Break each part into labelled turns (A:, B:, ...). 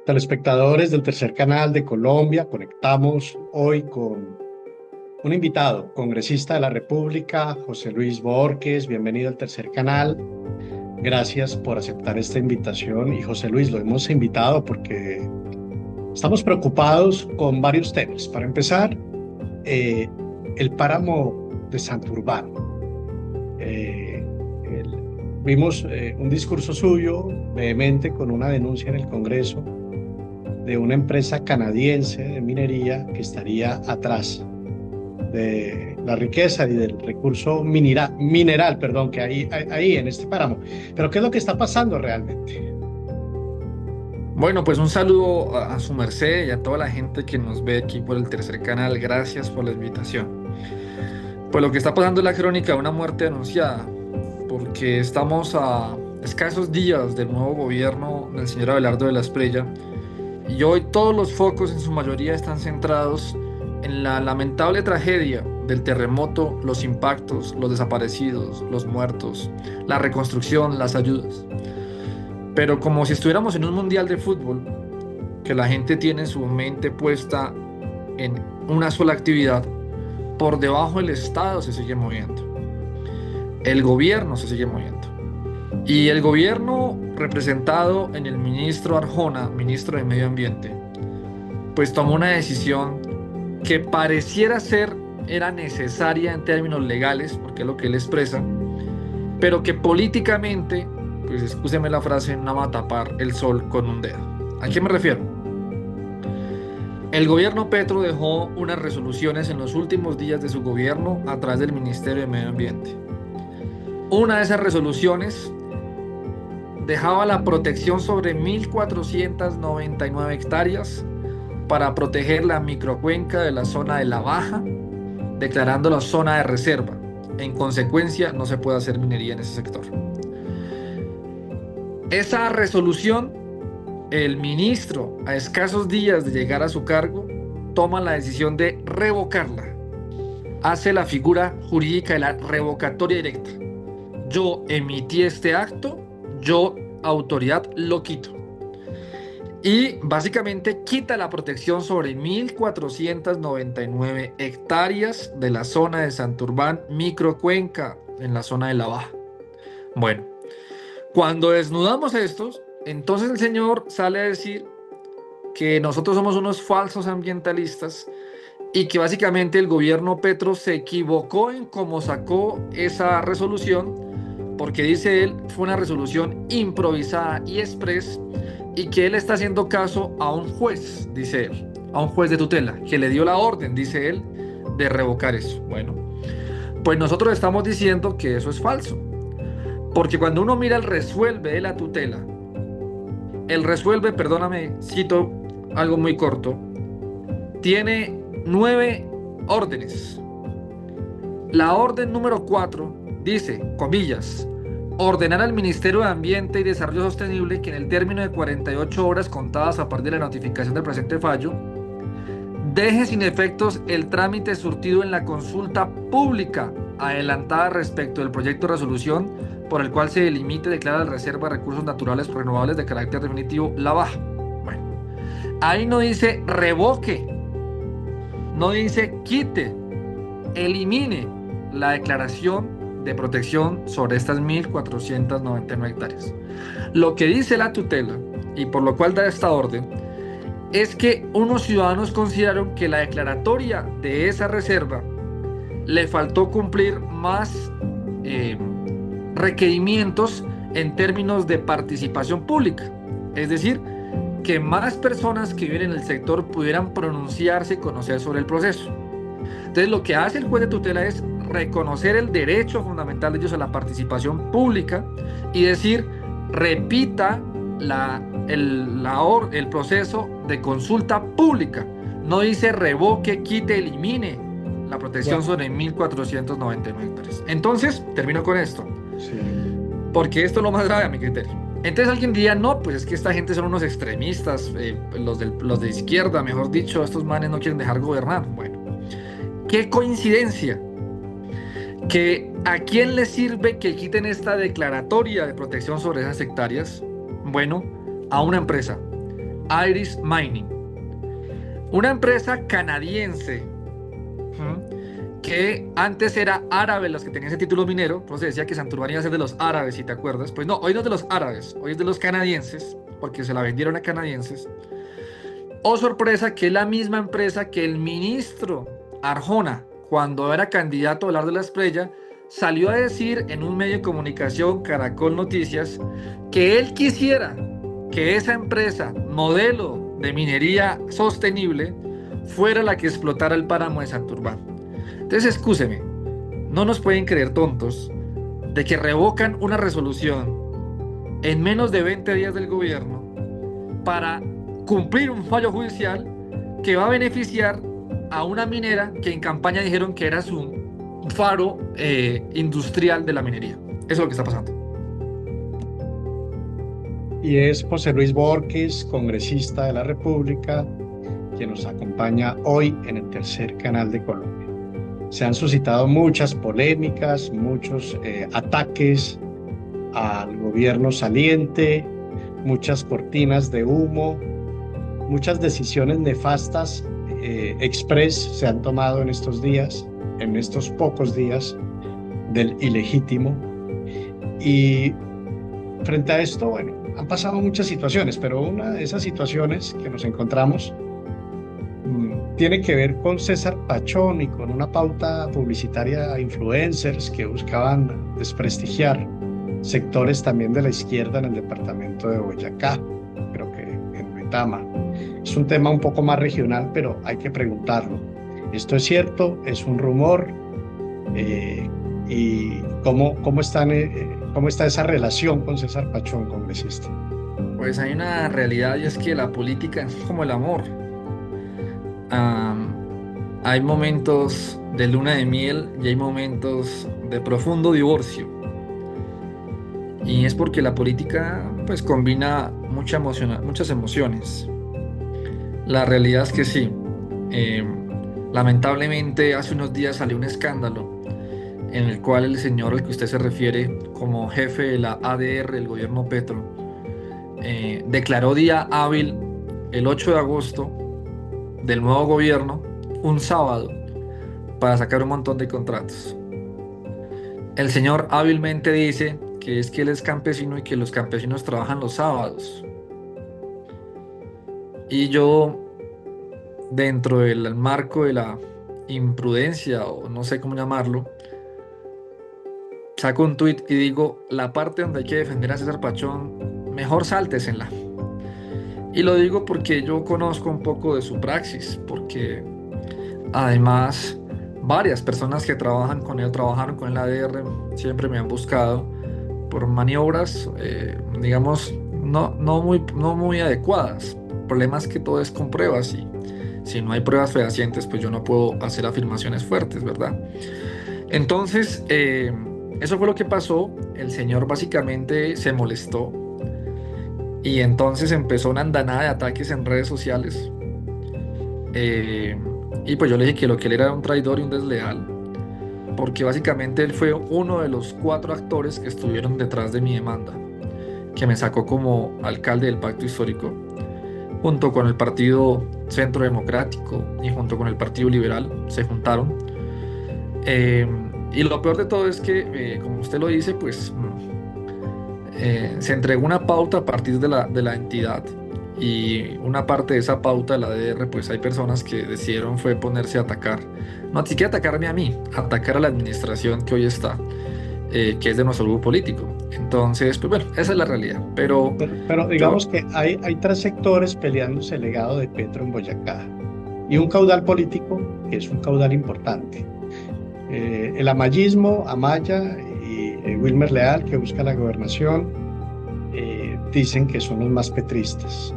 A: Telespectadores del Tercer Canal de Colombia, conectamos hoy con un invitado, congresista de la República, José Luis Borges. Bienvenido al Tercer Canal. Gracias por aceptar esta invitación. Y José Luis, lo hemos invitado porque estamos preocupados con varios temas. Para empezar, eh, el páramo de Santurbán. Eh, el- Vimos un discurso suyo vehemente con una denuncia en el Congreso de una empresa canadiense de minería que estaría atrás de la riqueza y del recurso mineral, perdón, que hay ahí en este páramo. Pero ¿qué es lo que está pasando realmente?
B: Bueno, pues un saludo a su merced y a toda la gente que nos ve aquí por el Tercer Canal. Gracias por la invitación. Pues lo que está pasando es la crónica de una muerte anunciada, porque estamos a escasos días del nuevo gobierno del señor Abelardo de la Espriella y hoy todos los focos en su mayoría están centrados en la lamentable tragedia del terremoto, los impactos, los desaparecidos, los muertos, la reconstrucción, las ayudas. Pero como si estuviéramos en un mundial de fútbol, que la gente tiene su mente puesta en una sola actividad, por debajo el Estado se sigue moviendo, el gobierno se sigue moviendo. Y el gobierno representado en el ministro Arjona, ministro de Medio Ambiente, pues tomó una decisión que pareciera ser era necesaria en términos legales, porque es lo que él expresa, pero que políticamente, pues excúseme la frase, no va a tapar el sol con un dedo. ¿A qué me refiero? El gobierno Petro dejó unas resoluciones en los últimos días de su gobierno a través del Ministerio de Medio Ambiente. Una de esas resoluciones dejaba la protección sobre 1.499 hectáreas para proteger la microcuenca de la zona de La Baja, declarándola zona de reserva. En consecuencia, no se puede hacer minería en ese sector. Esa resolución, el ministro, a escasos días de llegar a su cargo, toma la decisión de revocarla. Hace la figura jurídica de la revocatoria directa. Yo emití este acto, yo, autoridad, lo quito. Y básicamente quita la protección sobre 1.499 hectáreas de la zona de Santurbán, microcuenca, en la zona de La Baja. Bueno, cuando desnudamos estos, entonces el señor sale a decir que nosotros somos unos falsos ambientalistas y que básicamente el gobierno Petro se equivocó en cómo sacó esa resolución, porque dice él, fue una resolución improvisada y express, y que él está haciendo caso a un juez, dice él, a un juez de tutela, que le dio la orden, dice él, de revocar eso. Bueno, pues nosotros estamos diciendo que eso es falso, porque cuando uno mira el resuelve de la tutela, el resuelve, perdóname, cito algo muy corto, tiene 9 órdenes. La orden número 4 dice, comillas, ordenar al Ministerio de Ambiente y Desarrollo Sostenible que en el término de 48 horas contadas a partir de la notificación del presente fallo, deje sin efectos el trámite surtido en la consulta pública adelantada respecto del proyecto de resolución por el cual se delimite y declara la reserva de recursos naturales renovables de carácter definitivo La Baja. Bueno, ahí no dice revoque, no dice quite, elimine la declaración de protección sobre estas 1.499 hectáreas. Lo que dice la tutela, y por lo cual da esta orden, es que unos ciudadanos consideraron que la declaratoria de esa reserva le faltó cumplir más eh, requerimientos en términos de participación pública. Es decir, que más personas que viven en el sector pudieran pronunciarse y conocer sobre el proceso. Entonces, lo que hace el juez de tutela es reconocer el derecho fundamental de ellos a la participación pública y decir, repita el proceso de consulta pública. No dice revoque, quite, elimine la protección
A: Bueno,
B: sobre 1.499 hectáreas. Entonces, termino con esto,
A: sí.
B: porque esto es lo más grave a mi criterio. Entonces alguien diría, no, pues es que esta gente son unos extremistas, los de izquierda, mejor dicho, estos manes no quieren dejar gobernar. Bueno, qué coincidencia que a quién le sirve que quiten esta declaratoria de protección sobre esas hectáreas. Bueno, a una empresa, Iris Mining, una empresa canadiense que antes era árabe, los que tenían ese título minero. Entonces decía que Santurbán iba a ser de los árabes, si te acuerdas. Pues no, hoy no es de los árabes, hoy es de los canadienses, porque se la vendieron a canadienses. Oh, sorpresa, que es la misma empresa que el ministro Arjona, cuando era candidato a hablar de la estrella, salió a decir en un medio de comunicación, Caracol Noticias, que él quisiera que esa empresa, modelo de minería sostenible, fuera la que explotara el páramo de Santurbán. Entonces, excúseme, no nos pueden creer tontos de que revocan una resolución en menos de 20 días del gobierno para cumplir un fallo judicial que va a beneficiar a una minera que en campaña dijeron que era su faro industrial de la minería. Eso es lo que está pasando.
A: Y es José Luis Borges, congresista de la República, quien nos acompaña hoy en el tercer canal de Colombia. Se han suscitado muchas polémicas, muchos ataques al gobierno saliente, muchas cortinas de humo, muchas decisiones nefastas express se han tomado en estos días, en estos pocos días del ilegítimo. Y frente a esto, bueno, han pasado muchas situaciones, pero una de esas situaciones que nos encontramos tiene que ver con César Pachón y con una pauta publicitaria a influencers que buscaban desprestigiar sectores también de la izquierda en el departamento de Boyacá, creo que en Duitama. Es un tema un poco más regional, pero hay que preguntarlo. ¿Esto es cierto? ¿Es un rumor? ¿Y cómo está esa relación con César Pachón, congresista?
B: Pues hay una realidad, y es que la política es como el amor. Hay momentos de luna de miel y hay momentos de profundo divorcio. Y es porque la política pues combina muchas emociones. La realidad es que sí. Lamentablemente hace unos días salió un escándalo en el cual el señor al que usted se refiere como jefe de la ADR, el gobierno Petro, declaró día hábil el 8 de agosto del nuevo gobierno, un sábado, para sacar un montón de contratos. El señor hábilmente dice que es que él es campesino y que los campesinos trabajan los sábados. Y yo, dentro del marco de la imprudencia, o no sé cómo llamarlo, saco un tuit y digo, la parte donde hay que defender a César Pachón, mejor sáltesela. Y lo digo porque yo conozco un poco de su praxis, porque además varias personas que trabajaron con el ADR, siempre me han buscado por maniobras, digamos, no muy adecuadas. El problema es que todo es con pruebas, y si no hay pruebas fehacientes, pues yo no puedo hacer afirmaciones fuertes, ¿verdad? Entonces, eso fue lo que pasó. El señor básicamente se molestó y entonces empezó una andanada de ataques en redes sociales. Y pues yo le dije que lo que él era un traidor y un desleal, porque básicamente él fue uno de los 4 actores que estuvieron detrás de mi demanda, que me sacó como alcalde del Pacto Histórico, junto con el Partido Centro Democrático y junto con el Partido Liberal, se juntaron. Y lo peor de todo es que, como usted lo dice, pues se entregó una pauta a partir de la entidad, y una parte de esa pauta de la ADR, pues hay personas que decidieron fue ponerse a atacar, no ni siquiera atacarme a mí, atacar a la administración que hoy está, que es de nuestro grupo político. Entonces, pues bueno, esa es la realidad. Pero
A: digamos que hay 3 sectores peleándose el legado de Petro en Boyacá y un caudal político que es un caudal importante. El amayismo, Amaya y Wilmer Leal, que busca la gobernación, dicen que son los más petristas.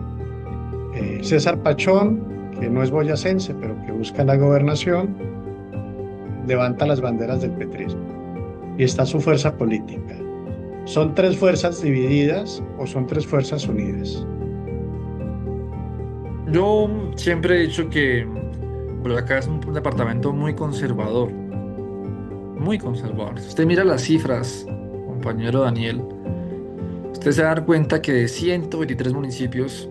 A: César Pachón, que no es boyacense, pero que busca la gobernación, levanta las banderas del petrismo. Y está su fuerza política. ¿Son 3 fuerzas divididas o son 3 fuerzas unidas?
B: Yo siempre he dicho que Boyacá es un departamento muy conservador. Muy conservador. Si usted mira las cifras, compañero Daniel, usted se va a dar cuenta que de 123 municipios,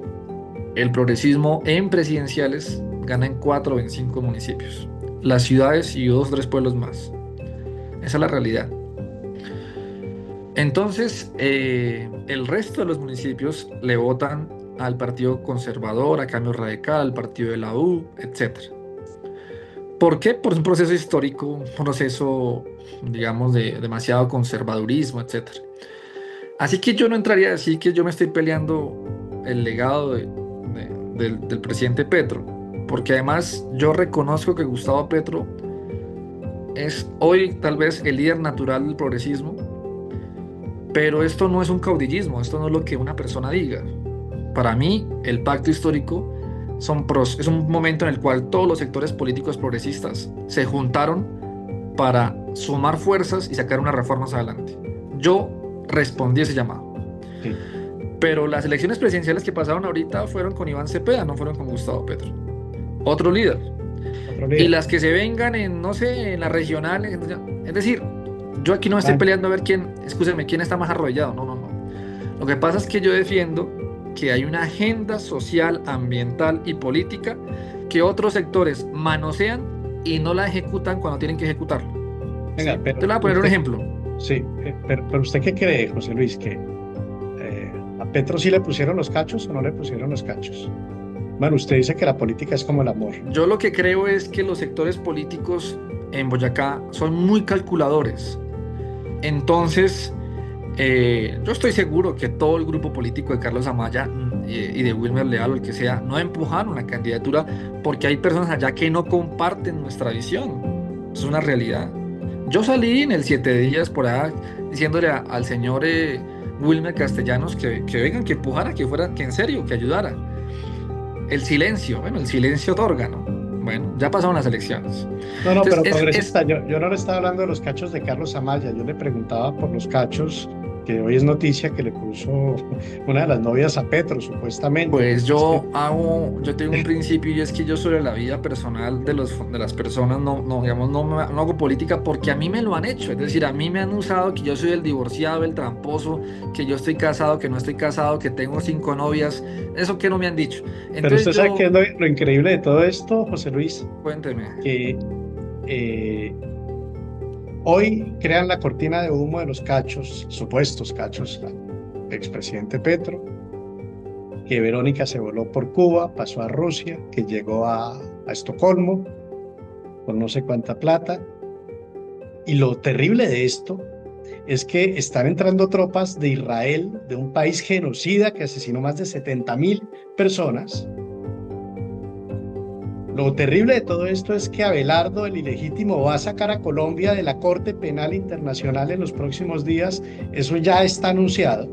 B: el progresismo en presidenciales gana en 4 o en 5 municipios. Las ciudades y 2 o 3 pueblos más. Esa es la realidad. Entonces, el resto de los municipios le votan al Partido Conservador, a Cambio Radical, al Partido de la U, etc. ¿Por qué? Por un proceso histórico, un proceso, digamos, de demasiado conservadurismo, etc. Así que yo no entraría a decir que yo me estoy peleando el legado del presidente Petro, porque además yo reconozco que Gustavo Petro es hoy tal vez el líder natural del progresismo, pero esto no es un caudillismo, esto no es lo que una persona diga. Para mí, el pacto histórico es un momento en el cual todos los sectores políticos progresistas se juntaron para sumar fuerzas y sacar unas reformas adelante. Yo respondí a ese llamado.
A: Sí.
B: Pero las elecciones presidenciales que pasaron ahorita fueron con Iván Cepeda, no fueron con Gustavo Petro. Otro líder. Y las que se vengan en, no sé, en las regionales. Es decir, yo aquí no me estoy peleando a ver quién está más arrodillado. No, no, no. Lo que pasa es que yo defiendo que hay una agenda social, ambiental y política que otros sectores manosean y no la ejecutan cuando tienen que ejecutarlo.
A: Venga,
B: ¿Sí?
A: pero
B: Te voy a poner un ejemplo.
A: Sí, pero ¿usted qué cree, José Luis? ¿Que a Petro sí le pusieron los cachos o no le pusieron los cachos? Bueno, usted dice que la política es como el amor.
B: Yo lo que creo es que los sectores políticos en Boyacá son muy calculadores. Entonces, yo estoy seguro que todo el grupo político de Carlos Amaya y de Wilmer Leal o el que sea, no empujaron la candidatura porque hay personas allá que no comparten nuestra visión. Es una realidad. Yo salí en el 7 días por allá diciéndole al señor Wilmer Castellanos que vengan, que empujara, que fuera, que en serio, que ayudara. El silencio otorga, ¿no? Bueno, ya pasaron las elecciones.
A: No,
B: Entonces,
A: pero congresista, yo no le estaba hablando de los cachos de Carlos Amaya, yo le preguntaba por los cachos que hoy es noticia que le puso una de las novias a Petro, supuestamente.
B: Pues yo tengo un principio y es que yo sobre la vida personal de las personas digamos, no hago política porque a mí me lo han hecho. Es decir, a mí me han usado que yo soy el divorciado, el tramposo, que yo estoy casado, que no estoy casado, que tengo 5 novias. Eso que no me han dicho. Entonces,
A: pero usted sabe que es lo increíble de todo esto, José Luis.
B: Cuénteme.
A: Que hoy crean la cortina de humo de los cachos, supuestos cachos, al expresidente Petro, que Verónica se voló por Cuba, pasó a Rusia, que llegó a Estocolmo con no sé cuánta plata. Y lo terrible de esto es que están entrando tropas de Israel, de un país genocida que asesinó más de 70.000 personas. Lo terrible de todo esto es que Abelardo, el ilegítimo, va a sacar a Colombia de la Corte Penal Internacional en los próximos días. Eso ya está anunciado.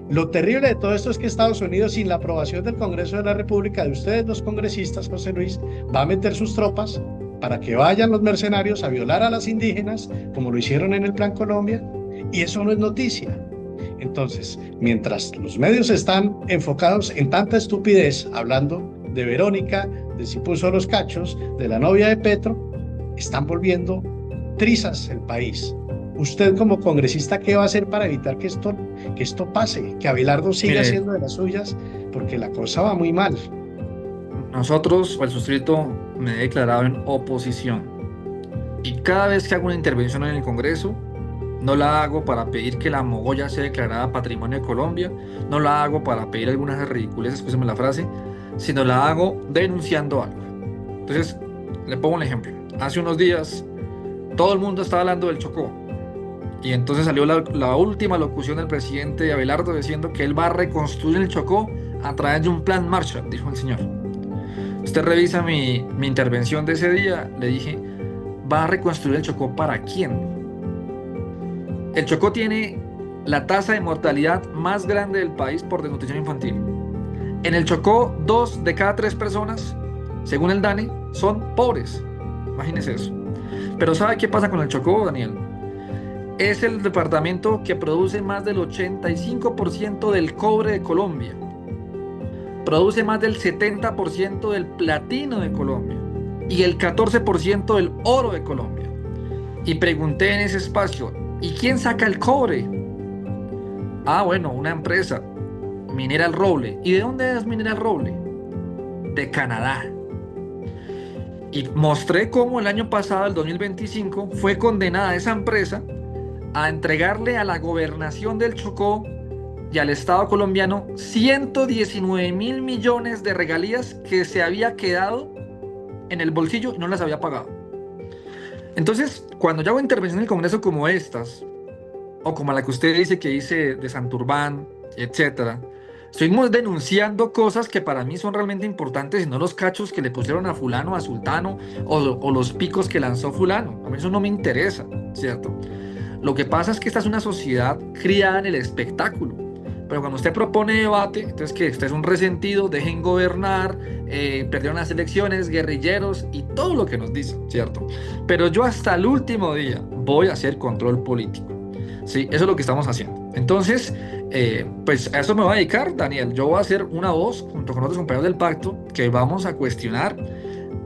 A: Lo terrible de todo esto es que Estados Unidos, sin la aprobación del Congreso de la República, de ustedes los congresistas, José Luis, va a meter sus tropas para que vayan los mercenarios a violar a las indígenas, como lo hicieron en el Plan Colombia, y eso no es noticia. Entonces, mientras los medios están enfocados en tanta estupidez, hablando de Verónica, de si puso los cachos, de la novia de Petro, están volviendo trizas el país. Usted como congresista, ¿qué va a hacer para evitar que esto pase? Que Abelardo siga haciendo de las suyas, porque la cosa va muy mal.
B: Nosotros, o el suscrito, me he declarado en oposición. Y cada vez que hago una intervención en el Congreso, no la hago para pedir que la mogolla sea declarada Patrimonio de Colombia, no la hago para pedir algunas ridiculeces, escúcheme la frase, sino la hago denunciando algo. Entonces, le pongo un ejemplo. Hace unos días, todo el mundo estaba hablando del Chocó. Y entonces salió la última locución del presidente Abelardo diciendo que él va a reconstruir el Chocó a través de un plan Marshall, dijo el señor. Usted revisa mi intervención de ese día, le dije, ¿va a reconstruir el Chocó para quién? El Chocó tiene la tasa de mortalidad más grande del país por desnutrición infantil. En el Chocó, 2 de cada 3 personas, según el DANE, son pobres. Imagínese eso. Pero ¿sabe qué pasa con el Chocó, Daniel? Es el departamento que produce más del 85% del cobre de Colombia. Produce más del 70% del platino de Colombia y el 14% del oro de Colombia. Y pregunté en ese espacio, ¿y quién saca el cobre? Ah, bueno, una empresa. Mineral Roble. ¿Y de dónde es Mineral Roble? De Canadá. Y mostré cómo el año pasado, el 2025, fue condenada esa empresa a entregarle a la gobernación del Chocó y al Estado colombiano 119.000 millones de regalías que se había quedado en el bolsillo y no las había pagado. Entonces, cuando yo hago intervenciones en el Congreso como estas, o como la que usted dice que hice de Santurbán, etcétera, estuvimos denunciando cosas que para mí son realmente importantes y no los cachos que le pusieron a fulano, a sultano, o los picos que lanzó fulano. A mí eso no me interesa, ¿cierto? Lo que pasa es que esta es una sociedad criada en el espectáculo. Pero cuando usted propone debate, entonces que usted es un resentido, dejen gobernar, perdieron las elecciones, guerrilleros y todo lo que nos dicen, ¿cierto? Pero yo hasta el último día voy a hacer control político. Sí, eso es lo que estamos haciendo. Entonces, pues a eso me voy a dedicar, Daniel. Yo voy a hacer una voz junto con otros compañeros del pacto que vamos a cuestionar.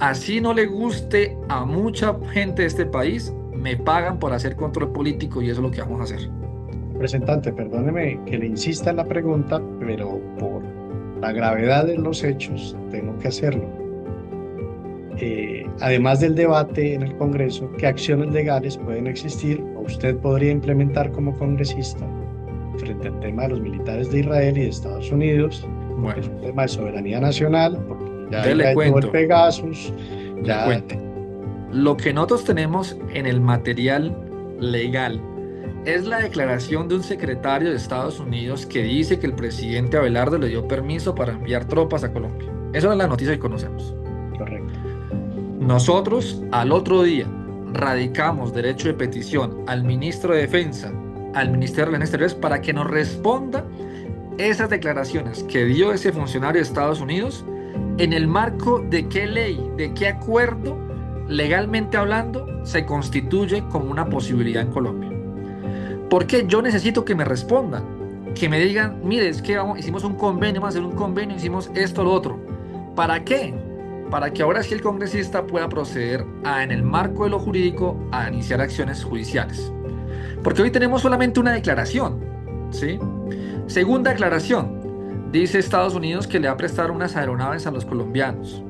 B: Así no le guste a mucha gente de este país, me pagan por hacer control político y eso es lo que vamos a hacer.
A: Representante, perdóneme que le insista en la pregunta, pero por la gravedad de los hechos tengo que hacerlo. Además del debate en el Congreso, ¿qué acciones legales pueden existir o usted podría implementar como congresista frente al tema de los militares de Israel y de Estados Unidos? Porque es un tema de soberanía nacional, porque ya Israel tuvo el Pegasus, ya...
B: Lo que nosotros tenemos en el material legal es la declaración de un secretario de Estados Unidos que dice que el presidente Abelardo le dio permiso para enviar tropas a Colombia. Esa es la noticia que conocemos.
A: Correcto.
B: Nosotros al otro día radicamos derecho de petición al ministro de Defensa, al Ministerio de Relaciones Exteriores, para que nos responda esas declaraciones que dio ese funcionario de Estados Unidos, en el marco de qué ley, de qué acuerdo, legalmente hablando, se constituye como una posibilidad en Colombia. Porque yo necesito que me respondan, que me digan, mire, es que hicimos un convenio, vamos a hacer un convenio, hicimos esto, lo otro. ¿Para qué? Para que ahora sí el congresista pueda proceder en el marco de lo jurídico, a iniciar acciones judiciales. Porque hoy tenemos solamente una declaración, ¿sí? Segunda declaración, dice Estados Unidos que le va a prestar unas aeronaves a los colombianos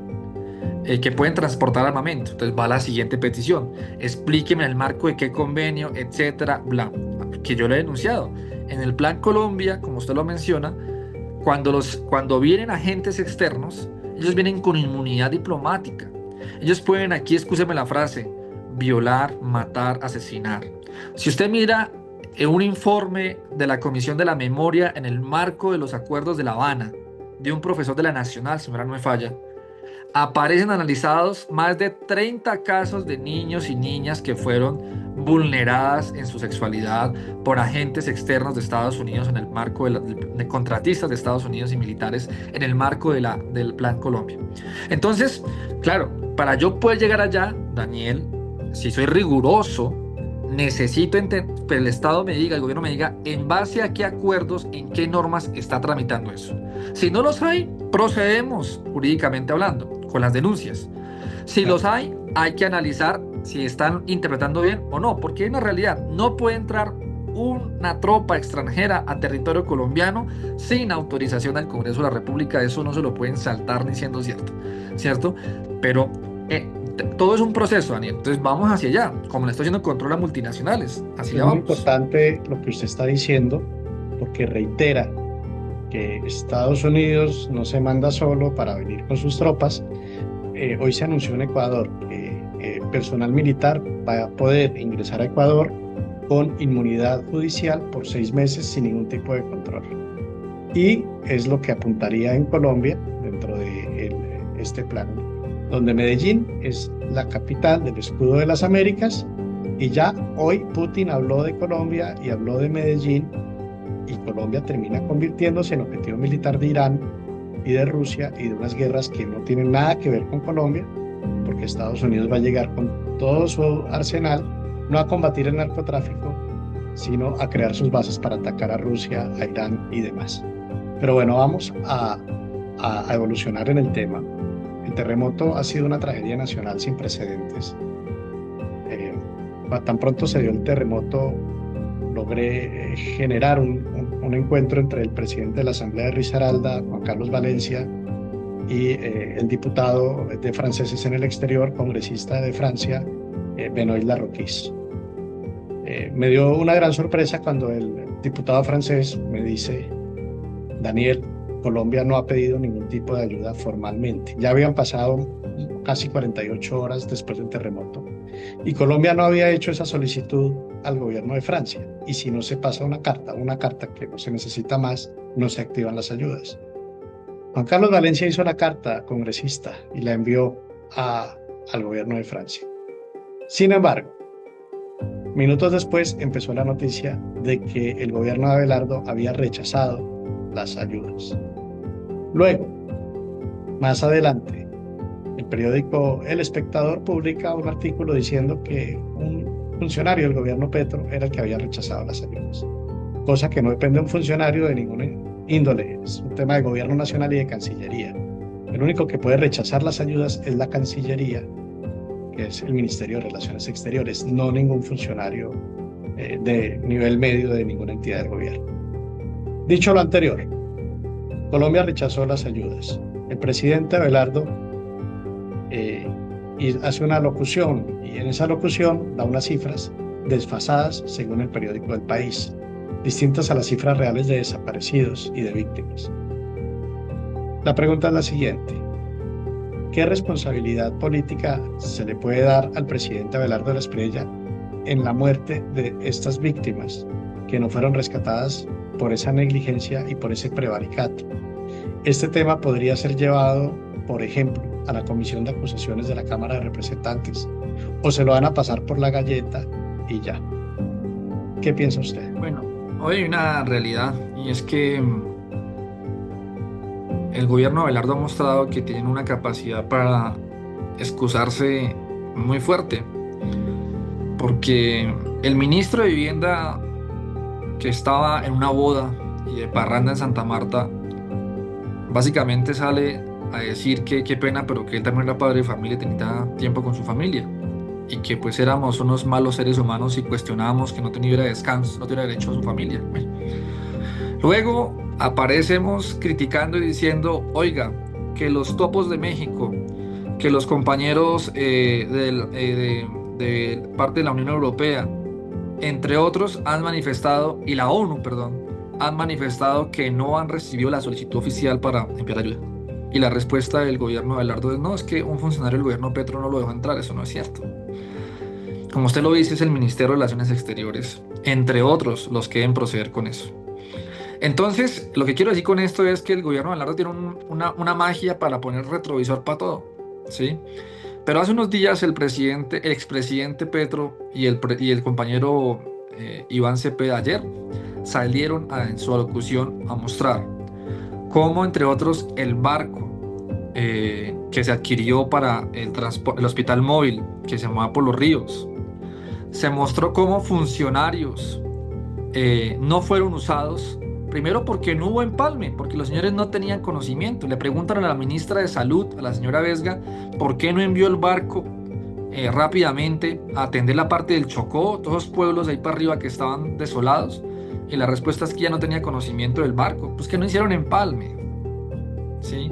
B: que pueden transportar armamento. Entonces va la siguiente petición, explíqueme en el marco de qué convenio, etcétera, bla, que yo le he denunciado. En el Plan Colombia, como usted lo menciona, cuando vienen agentes externos, ellos vienen con inmunidad diplomática. Ellos pueden, aquí excúseme la frase, violar, matar, asesinar. Si usted mira un informe de la Comisión de la Memoria en el marco de los acuerdos de La Habana, de un profesor de la Nacional, si no me falla, aparecen analizados más de 30 casos de niños y niñas que fueron vulneradas en su sexualidad por agentes externos de Estados Unidos en el marco de contratistas de Estados Unidos y militares en el marco del Plan Colombia. Entonces, claro, para yo poder llegar allá, Daniel, si soy riguroso, necesito que el Estado me diga, el gobierno me diga, en base a qué acuerdos, en qué normas está tramitando eso. Si no los hay, procedemos jurídicamente hablando con las denuncias. Si los hay que analizar si están interpretando bien o no, porque en la realidad no puede entrar una tropa extranjera a territorio colombiano sin autorización del Congreso de la República. Eso no se lo pueden saltar ni siendo cierto, pero todo es un proceso, Daniel. Entonces vamos hacia allá, como le estoy haciendo control a multinacionales. Así
A: es muy importante lo que usted está diciendo, porque reitera que Estados Unidos no se manda solo para venir con sus tropas. Hoy se anunció en Ecuador que personal militar va a poder ingresar a Ecuador con inmunidad judicial por 6 meses sin ningún tipo de control. Y es lo que apuntaría en Colombia dentro de este plan, donde Medellín es la capital del escudo de las Américas, y ya hoy Putin habló de Colombia y habló de Medellín, y Colombia termina convirtiéndose en objetivo militar de Irán y de Rusia y de unas guerras que no tienen nada que ver con Colombia, porque Estados Unidos va a llegar con todo su arsenal, no a combatir el narcotráfico, sino a crear sus bases para atacar a Rusia, a Irán y demás. Pero bueno, vamos a evolucionar en el tema. El terremoto ha sido una tragedia nacional sin precedentes. Tan pronto se dio el terremoto, logré generar un un encuentro entre el presidente de la Asamblea de Risaralda, Juan Carlos Valencia, y el diputado de franceses en el exterior, congresista de Francia, Benoît Larroquis. Me dio una gran sorpresa cuando el diputado francés me dice: Daniel, Colombia no ha pedido ningún tipo de ayuda formalmente. Ya habían pasado casi 48 horas después del terremoto y Colombia no había hecho esa solicitud al gobierno de Francia. Y si no se pasa una carta que no se necesita más, no se activan las ayudas. Juan Carlos Valencia hizo la carta congresista y la envió al gobierno de Francia. Sin embargo, minutos después empezó la noticia de que el gobierno de Abelardo había rechazado las ayudas. Luego, más adelante, el periódico El Espectador publica un artículo diciendo que un funcionario del gobierno Petro era el que había rechazado las ayudas, cosa que no depende de un funcionario de ninguna índole, es un tema de gobierno nacional y de Cancillería. El único que puede rechazar las ayudas es la Cancillería, que es el Ministerio de Relaciones Exteriores, no ningún funcionario de nivel medio de ninguna entidad del gobierno. Dicho lo anterior, Colombia rechazó las ayudas. El presidente Abelardo hace una locución y en esa locución da unas cifras desfasadas según el periódico El País, distintas a las cifras reales de desaparecidos y de víctimas. La pregunta es la siguiente: ¿qué responsabilidad política se le puede dar al presidente Abelardo de la Espriella en la muerte de estas víctimas que no fueron rescatadas por esa negligencia y por ese prevaricato? Este tema podría ser llevado, por ejemplo, a la Comisión de Acusaciones de la Cámara de Representantes, o se lo van a pasar por la galleta y ya. ¿Qué piensa usted?
B: Bueno, hoy hay una realidad y es que el gobierno de Abelardo ha mostrado que tiene una capacidad para excusarse muy fuerte, porque el ministro de Vivienda, que estaba en una boda y de parranda en Santa Marta, básicamente sale a decir que qué pena, pero que él también era padre de familia y tenía tiempo con su familia y que pues éramos unos malos seres humanos y cuestionábamos que no tuviera descanso, no tuviera derecho a su familia. Bueno. Luego aparecemos criticando y diciendo, oiga, que los topos de México, que los compañeros de parte de la Unión Europea, entre otros, han manifestado, y la ONU, perdón, han manifestado que no han recibido la solicitud oficial para enviar ayuda. Y la respuesta del gobierno de Abelardo es, no, es que un funcionario del gobierno Petro no lo dejó entrar, eso no es cierto. Como usted lo dice, es el Ministerio de Relaciones Exteriores, entre otros, los que deben proceder con eso. Entonces, lo que quiero decir con esto es que el gobierno de Abelardo tiene una magia para poner retrovisor para todo, ¿sí? Pero hace unos días el expresidente Petro y el compañero Iván Cepeda ayer salieron en su alocución a mostrar cómo, entre otros, el barco que se adquirió para el hospital móvil que se mueva por los ríos, se mostró cómo funcionarios no fueron usados, primero porque no hubo empalme, porque los señores no tenían conocimiento. Le preguntan a la ministra de Salud, a la señora Vesga, por qué no envió el barco rápidamente a atender la parte del Chocó, todos los pueblos de ahí para arriba que estaban desolados, y la respuesta es que ya no tenía conocimiento del barco, pues que no hicieron empalme, ¿sí?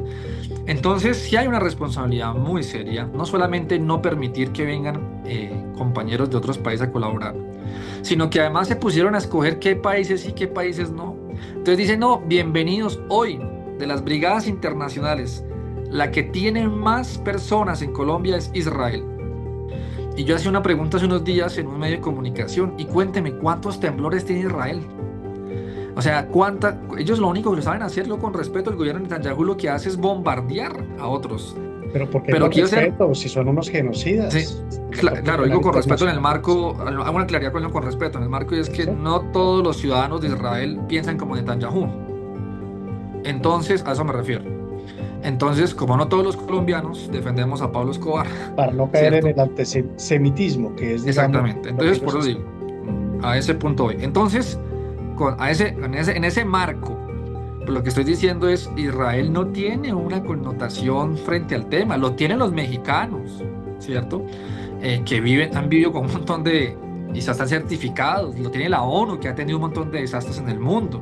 B: Entonces sí hay una responsabilidad muy seria, no solamente no permitir que vengan compañeros de otros países a colaborar, sino que además se pusieron a escoger qué países sí, qué países no. Entonces dicen, no, bienvenidos hoy de las brigadas internacionales, la que tiene más personas en Colombia es Israel. Y yo hacía una pregunta hace unos días en un medio de comunicación, y cuénteme, ¿cuántos temblores tiene Israel? O sea, ellos lo único que saben hacerlo con respeto al gobierno de Netanyahu, lo que hace es bombardear a otros.
A: Pero ¿por qué con respeto? Si son unos genocidas.
B: Sí, claro, digo con respeto en el marco, hago una claridad con respeto en el marco, y es que sí, no todos los ciudadanos de Israel piensan como Netanyahu. Entonces, a eso me refiero. Entonces, como no todos los colombianos defendemos a Pablo Escobar.
A: Para no caer en el antisemitismo, que es, digamos,
B: exactamente. Entonces, por eso digo, a ese punto voy. Entonces, en ese marco, pues lo que estoy diciendo es, Israel no tiene una connotación frente al tema, lo tienen los mexicanos, ¿cierto? Que han vivido con un montón de, y están certificados, lo tiene la ONU, que ha tenido un montón de desastres en el mundo.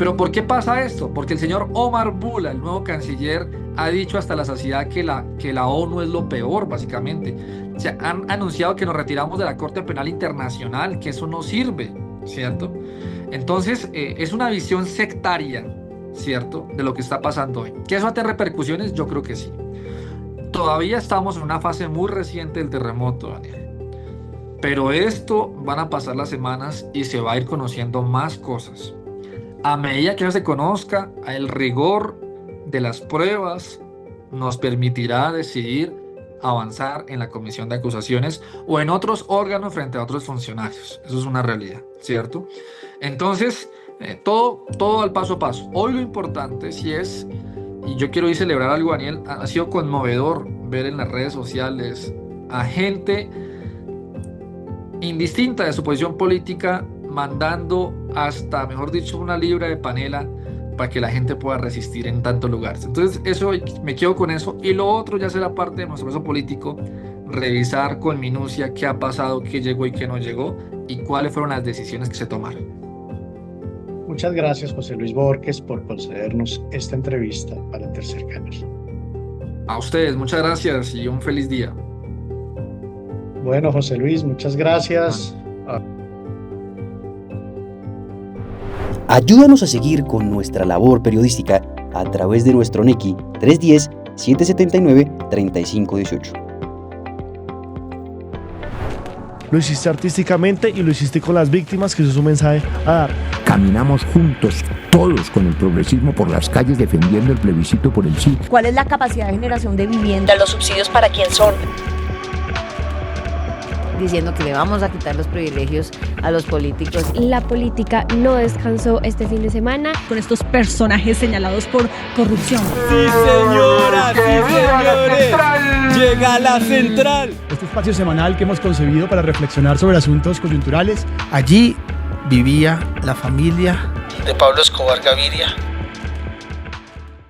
B: ¿Pero por qué pasa esto? Porque el señor Omar Bula, el nuevo canciller, ha dicho hasta la saciedad que la ONU es lo peor, básicamente. O sea, han anunciado que nos retiramos de la Corte Penal Internacional, que eso no sirve, ¿cierto? Entonces, es una visión sectaria, ¿cierto?, de lo que está pasando hoy. ¿Que eso va a tener repercusiones? Yo creo que sí. Todavía estamos en una fase muy reciente del terremoto, Daniel. Pero esto van a pasar las semanas y se va a ir conociendo más cosas. A medida que se conozca, el rigor de las pruebas nos permitirá decidir avanzar en la comisión de acusaciones o en otros órganos frente a otros funcionarios. Eso es una realidad, ¿cierto? Entonces, todo al paso a paso. Hoy lo importante sí es, y yo quiero celebrar algo, Daniel, ha sido conmovedor ver en las redes sociales a gente indistinta de su posición política mandando hasta, mejor dicho, una libra de panela para que la gente pueda resistir en tantos lugares. Entonces, eso, me quedo con eso. Y lo otro ya será parte de nuestro proceso político, revisar con minucia qué ha pasado, qué llegó y qué no llegó, y cuáles fueron las decisiones que se tomaron.
A: Muchas gracias, José Luis Borges, por concedernos esta entrevista para el Tercer Canal.
B: A ustedes, muchas gracias y un feliz día.
A: Bueno, José Luis, muchas gracias.
C: Ayúdanos a seguir con nuestra labor periodística a través de nuestro NECI 310-779-3518.
D: Lo hiciste artísticamente y lo hiciste con las víctimas, que eso es un mensaje a dar.
E: Caminamos juntos, todos con el progresismo por las calles defendiendo el plebiscito por el sí.
F: ¿Cuál es la capacidad de generación de vivienda? ¿Los subsidios para quién son? Diciendo que le vamos a quitar los privilegios a los políticos.
G: La política no descansó este fin de semana
H: con estos personajes señalados por corrupción.
I: Sí, señora, sí, señores. Llega la central.
D: Este espacio semanal que hemos concebido para reflexionar sobre asuntos coyunturales.
J: Allí vivía la familia
K: de Pablo Escobar Gaviria.